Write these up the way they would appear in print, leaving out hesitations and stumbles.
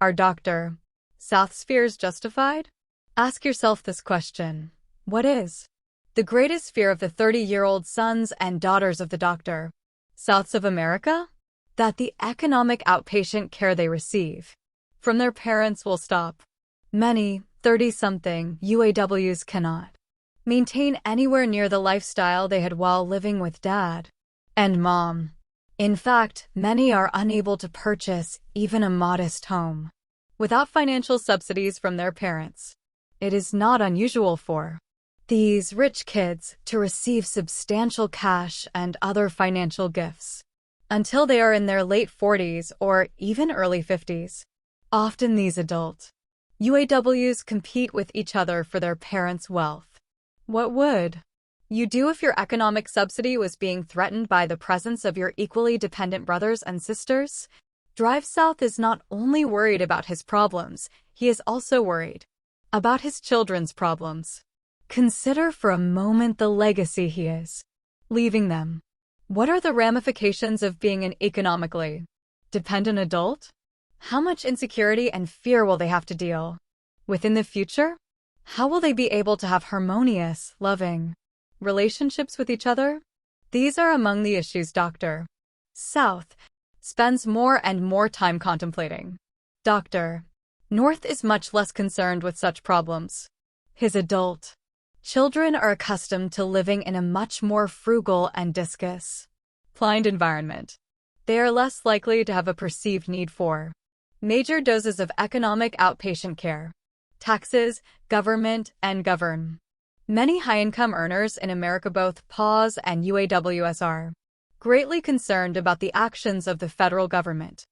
Are Dr. South's fears justified? Ask yourself this question. What is the greatest fear of the 30-year-old sons and daughters of the Dr. Souths of America? That the economic outpatient care they receive from their parents will stop. Many 30-something UAWs cannot maintain anywhere near the lifestyle they had while living with dad and mom. In fact, many are unable to purchase even a modest home without financial subsidies from their parents. It is not unusual for these rich kids to receive substantial cash and other financial gifts until they are in their late 40s or even early 50s. Often these adult UAWs compete with each other for their parents' wealth. What would you do if your economic subsidy was being threatened by the presence of your equally dependent brothers and sisters? Drive South is not only worried about his problems, he is also worried about his children's problems. Consider for a moment the legacy he is leaving them. What are the ramifications of being an economically dependent adult? How much insecurity and fear will they have to deal with in the future? How will they be able to have harmonious, loving relationships with each other? These are among the issues Dr. South spends more and more time contemplating. Dr. North is much less concerned with such problems. His adult children are accustomed to living in a much more frugal and disciplined environment. They are less likely to have a perceived need for major doses of economic outpatient care, taxes, government, and govern. Many high-income earners in America, both PAWs and UAWs, are greatly concerned about the actions of the federal government.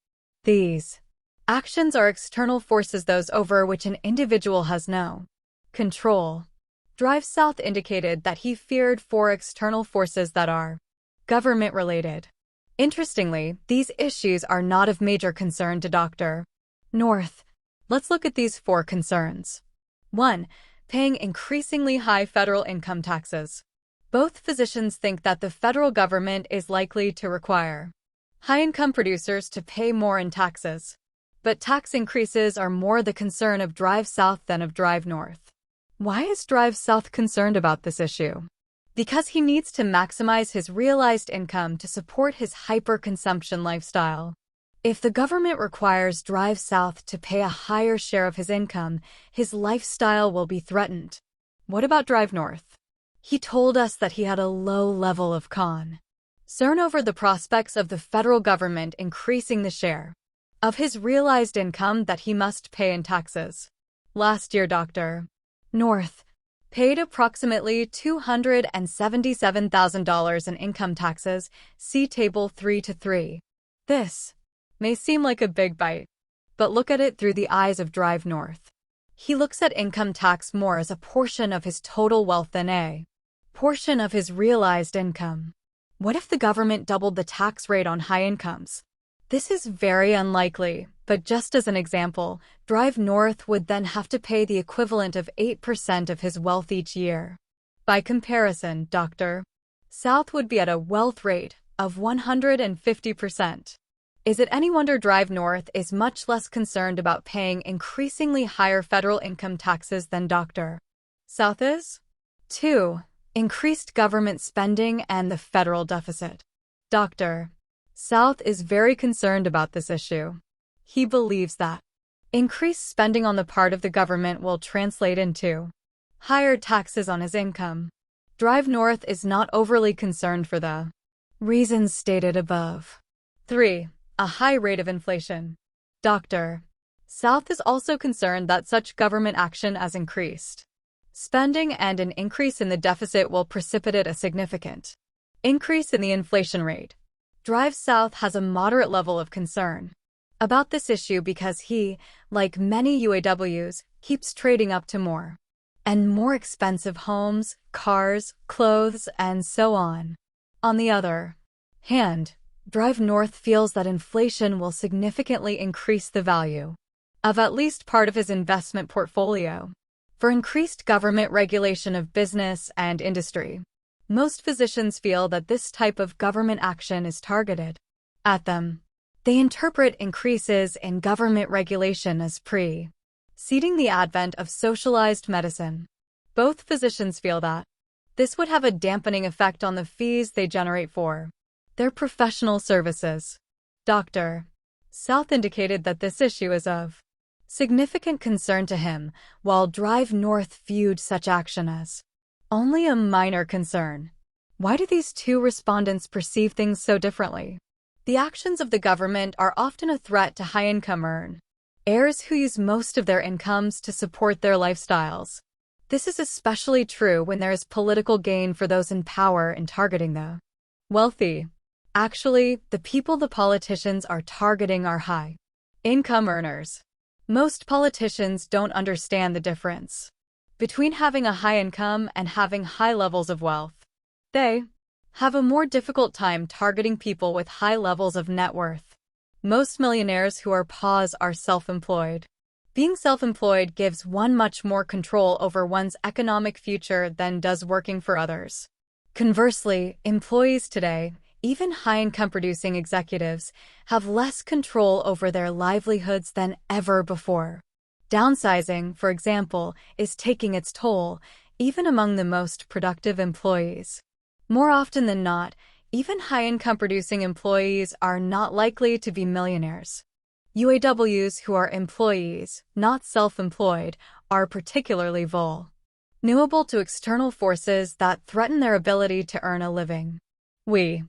These actions are external forces, those over which an individual has no control. Drive South indicated that he feared for external forces that are government-related. Interestingly, these issues are not of major concern to Dr. North. Let's look at these 4 concerns. 1. Paying increasingly high federal income taxes. Both physicians think that the federal government is likely to require high-income producers to pay more in taxes. But tax increases are more the concern of Drive South than of Drive North. Why is Drive South concerned about this issue? Because he needs to maximize his realized income to support his hyper-consumption lifestyle. If the government requires Drive South to pay a higher share of his income, his lifestyle will be threatened. What about Drive North? He told us that he had a low level of concern over the prospects of the federal government increasing the share of his realized income that he must pay in taxes. Last year, Dr. North paid approximately $277,000 in income taxes, see Table 3-3. This may seem like a big bite, but look at it through the eyes of Drive North. He looks at income tax more as a portion of his total wealth than a portion of his realized income. What if the government doubled the tax rate on high incomes? This is very unlikely, but just as an example, Drive North would then have to pay the equivalent of 8% of his wealth each year. By comparison, Dr. South would be at a wealth rate of 150%. Is it any wonder Drive North is much less concerned about paying increasingly higher federal income taxes than Dr. South is? 2. Increased government spending and the federal deficit. Dr. South is very concerned about this issue. He believes that increased spending on the part of the government will translate into higher taxes on his income. Drive North is not overly concerned for the reasons stated above. 3. A high rate of inflation. Dr. South is also concerned that such government action as increased spending and an increase in the deficit will precipitate a significant increase in the inflation rate. Drive South has a moderate level of concern about this issue because he, like many UAWs, keeps trading up to more and more expensive homes, cars, clothes, and so on. On the other hand, Drive North feels that inflation will significantly increase the value of at least part of his investment portfolio. For increased government regulation of business and industry, most physicians feel that this type of government action is targeted at them. They interpret increases in government regulation as preceding the advent of socialized medicine. Both physicians feel that this would have a dampening effect on the fees they generate for their professional services. Dr. South indicated that this issue is of significant concern to him, while Drive North viewed such action as only a minor concern. Why do these two respondents perceive things so differently? The actions of the government are often a threat to high-income earners who use most of their incomes to support their lifestyles. This is especially true when there is political gain for those in power in targeting the wealthy. Actually, the people the politicians are targeting are high-income earners. Most politicians don't understand the difference between having a high income and having high levels of wealth. They have a more difficult time targeting people with high levels of net worth. Most millionaires who are PAWs are self-employed. Being self-employed gives one much more control over one's economic future than does working for others. Conversely, employees today, even high-income producing executives, have less control over their livelihoods than ever before. Downsizing, for example, is taking its toll, even among the most productive employees. More often than not, even high-income producing employees are not likely to be millionaires. UAWs who are employees, not self-employed, are particularly vulnerable to external forces that threaten their ability to earn a living. We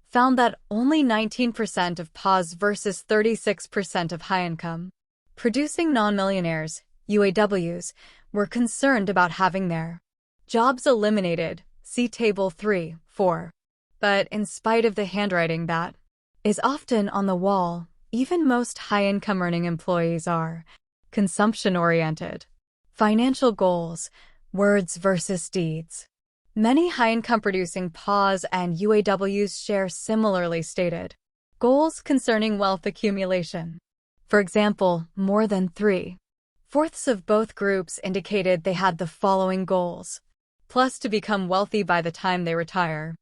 found that only 19% of PAWs versus 36% of high-income producing non-millionaires, UAWs, were concerned about having their jobs eliminated, see Table 3-4. But in spite of the handwriting that is often on the wall, even most high-income earning employees are consumption-oriented. Financial goals, words versus deeds. Many high-income producing PAWs and UAWs share similarly stated goals concerning wealth accumulation. For example, more than 3/4 of both groups indicated they had the following goals: plus to become wealthy by the time they retire,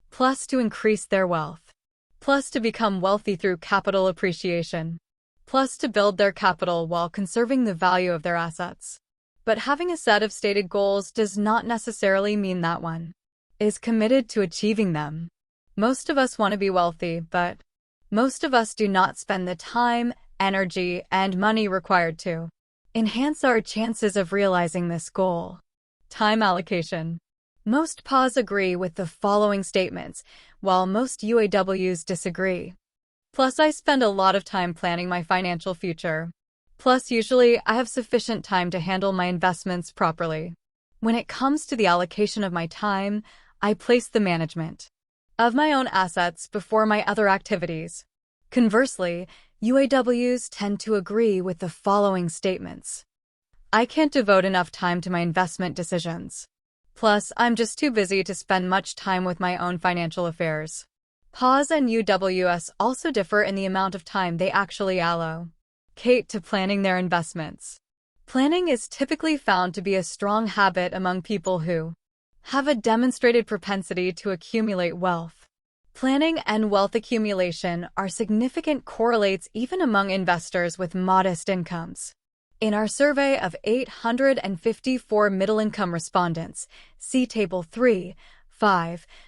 plus to increase their wealth, plus to become wealthy through capital appreciation, plus to build their capital while conserving the value of their assets. But having a set of stated goals does not necessarily mean that one is committed to achieving them. Most of us want to be wealthy, but most of us do not spend the time, energy, and money required to enhance our chances of realizing this goal. Time allocation. Most PAWs agree with the following statements, while most UAWs disagree. Plus, I spend a lot of time planning my financial future. Plus, usually, I have sufficient time to handle my investments properly. When it comes to the allocation of my time, I place the management of my own assets before my other activities. Conversely, UAWs tend to agree with the following statements. I can't devote enough time to my investment decisions. Plus, I'm just too busy to spend much time with my own financial affairs. PAWs and UWS also differ in the amount of time they actually allocate to planning their investments. Planning is typically found to be a strong habit among people who have a demonstrated propensity to accumulate wealth. Planning and wealth accumulation are significant correlates even among investors with modest incomes. In our survey of 854 middle-income respondents, see Table 3-5,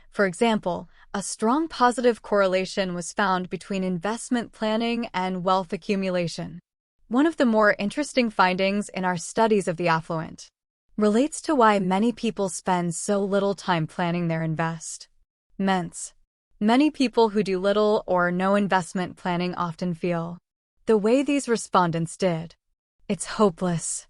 for example, a strong positive correlation was found between investment planning and wealth accumulation. One of the more interesting findings in our studies of the affluent relates to why many people spend so little time planning their investments. Many people who do little or no investment planning often feel the way these respondents did. It's hopeless.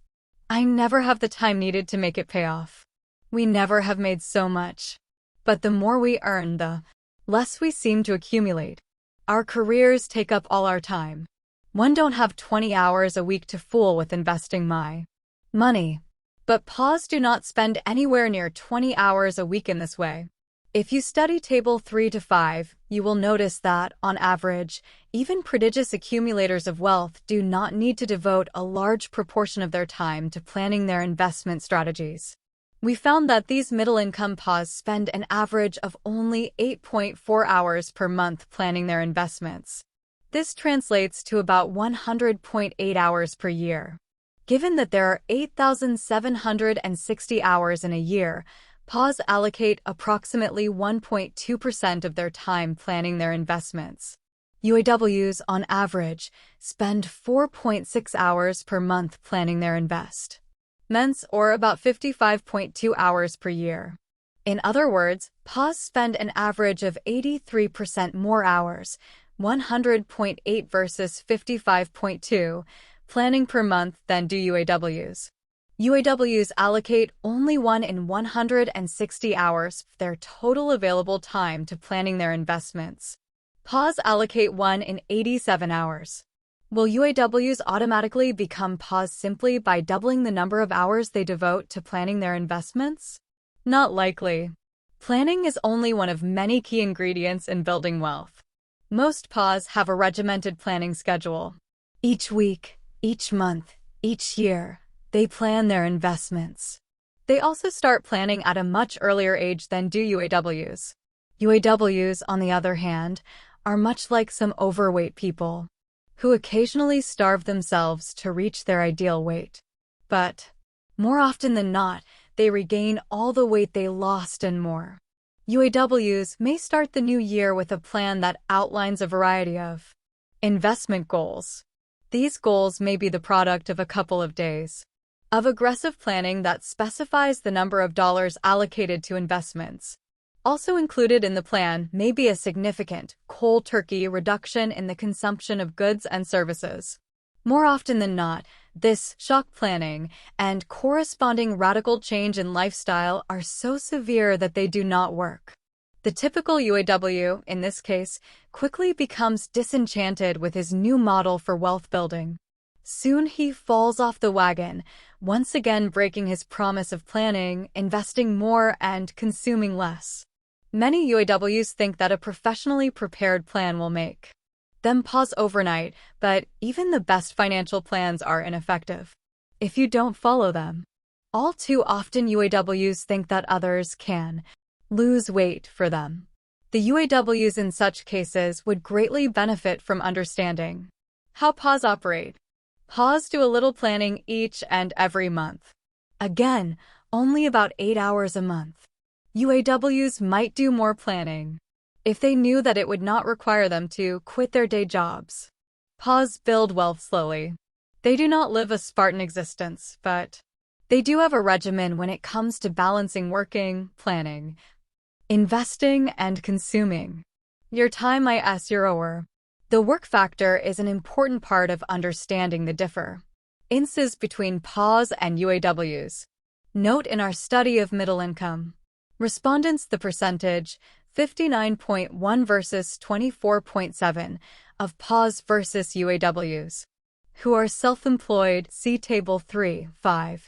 I never have the time needed to make it pay off. We never have made so much. But the more we earn, the less we seem to accumulate. Our careers take up all our time. One don't have 20 hours a week to fool with investing my money. But PAWs do not spend anywhere near 20 hours a week in this way. If you study Table 3-5, you will notice that, on average, even prodigious accumulators of wealth do not need to devote a large proportion of their time to planning their investment strategies. We found that these middle-income PAWs spend an average of only 8.4 hours per month planning their investments. This translates to about 100.8 hours per year. Given that there are 8,760 hours in a year, PAWs allocate approximately 1.2% of their time planning their investments. UAWs, on average, spend 4.6 hours per month planning their investments, or about 55.2 hours per year. In other words, PAWs spend an average of 83% more hours, 100.8 versus 55.2, planning per month than do UAWs. UAWs allocate only 1 in 160 hours of their total available time to planning their investments. PAWs allocate 1 in 87 hours. Will UAWs automatically become PAWs simply by doubling the number of hours they devote to planning their investments? Not likely. Planning is only one of many key ingredients in building wealth. Most PAWs have a regimented planning schedule. Each week, each month, each year, they plan their investments. They also start planning at a much earlier age than do UAWs. UAWs, on the other hand, are much like some overweight people who occasionally starve themselves to reach their ideal weight. But, more often than not, they regain all the weight they lost and more. UAWs may start the new year with a plan that outlines a variety of investment goals. These goals may be the product of a couple of days of aggressive planning that specifies the number of dollars allocated to investments. Also included in the plan may be a significant, cold turkey reduction in the consumption of goods and services. More often than not, this shock planning and corresponding radical change in lifestyle are so severe that they do not work. The typical UAW, in this case, quickly becomes disenchanted with his new model for wealth building. Soon he falls off the wagon, once again breaking his promise of planning, investing more, and consuming less. Many UAWs think that a professionally prepared plan will make them pause overnight, but even the best financial plans are ineffective if you don't follow them. All too often UAWs think that others can lose weight for them. The UAWs in such cases would greatly benefit from understanding how PAWs operate. PAWs do a little planning each and every month. Again, only about 8 hours a month. UAWs might do more planning if they knew that it would not require them to quit their day jobs. PAWs build wealth slowly. They do not live a Spartan existence, but they do have a regimen when it comes to balancing working, planning, investing, and consuming your time is your hour. The work factor is an important part of understanding the differences between PAWs and UAWs. Note in our study of middle income respondents the percentage, 59.1 versus 24.7, of PAWs versus UAWs, who are self-employed, see Table 3, 5.